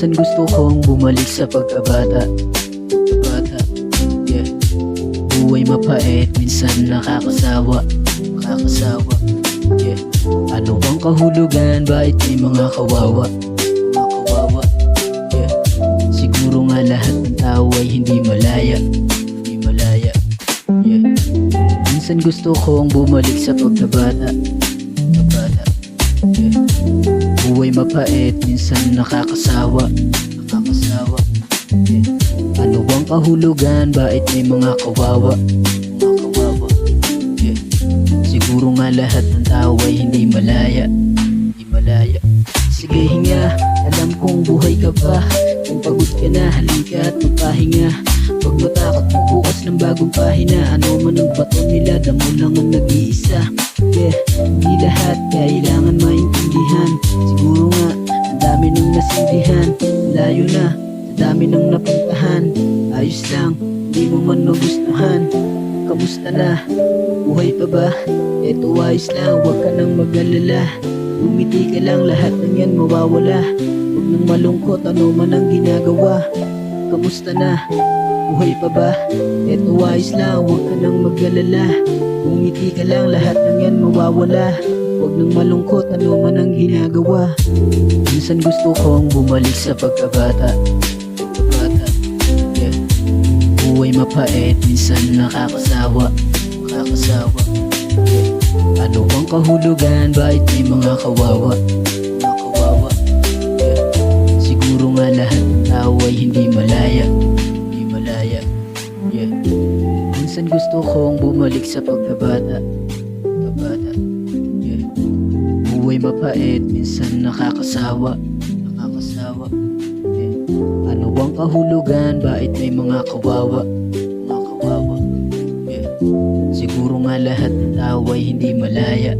Minsan gusto kong bumalik sa pagkabata. Bata, yeah. Buhay mapait, minsan nakakasawa. Nakakasawa, yeah. Ano bang kahulugan? Bakit may mga kawawa? Mga kawawa, yeah. Siguro nga lahat ng tao ay hindi malaya. Hindi malaya, yeah. Minsan gusto kong bumalik sa pagkabata. Pagkabata, yeah. Buhay mapait, minsan nakakasawa. Nakakasawa, yeah. Ano bang kahulugan? Bakit may mga kawawa? Mga kawawa, yeah. Siguro nga lahat ng tao ay hindi malaya. Hindi malaya. Sige hinga, alam kong buhay ka pa. Kung pagod ka na, halika at magpahinga. Pag matakot mo bukas ng bagong pahina. Ano man ang bato nila, damo lang ang nag-iisa. Yeah, hindi lahat kailangan maintindihan. Siguro nga, ang dami nang nasindihan. Layo na, ang dami nang napuntahan. Ayos lang, hindi mo man magustuhan. Kamusta na? Buhay pa ba? Eto ayos lang, huwag ka nang mag-alala. Umiti ka lang, lahat ng yan mawawala. Huwag nang malungkot, ano man ang ginagawa. Kamusta na? Buhay pa ba? Eto ayos lang, huwag ka nang mag-alala. Umiti ka lang, lahat ng yan mawawala. Huwag nang malungkot, ano man ang ginagawa. Minsan gusto kong bumalik sa pagkabata. Pagkabata, yeah. Buhay mapait, minsan nakakasawa. Nakakasawa, yeah. Ano bang kahulugan? Bakit may mga kawawa? Mga kawawa, yeah. Siguro nga lahat ng tao ay hindi malaya. Hindi malaya, yeah. Minsan gusto kong bumalik sa pagkabata. Pagkabata, yeah. Buhay mapait, minsan nakakasawa. Nakakasawa, yeah. Ano bang kahulugan? Bakit may mga kawawa? Mga kawawa, yeah. Siguro nga lahat ng tao ay hindi malaya.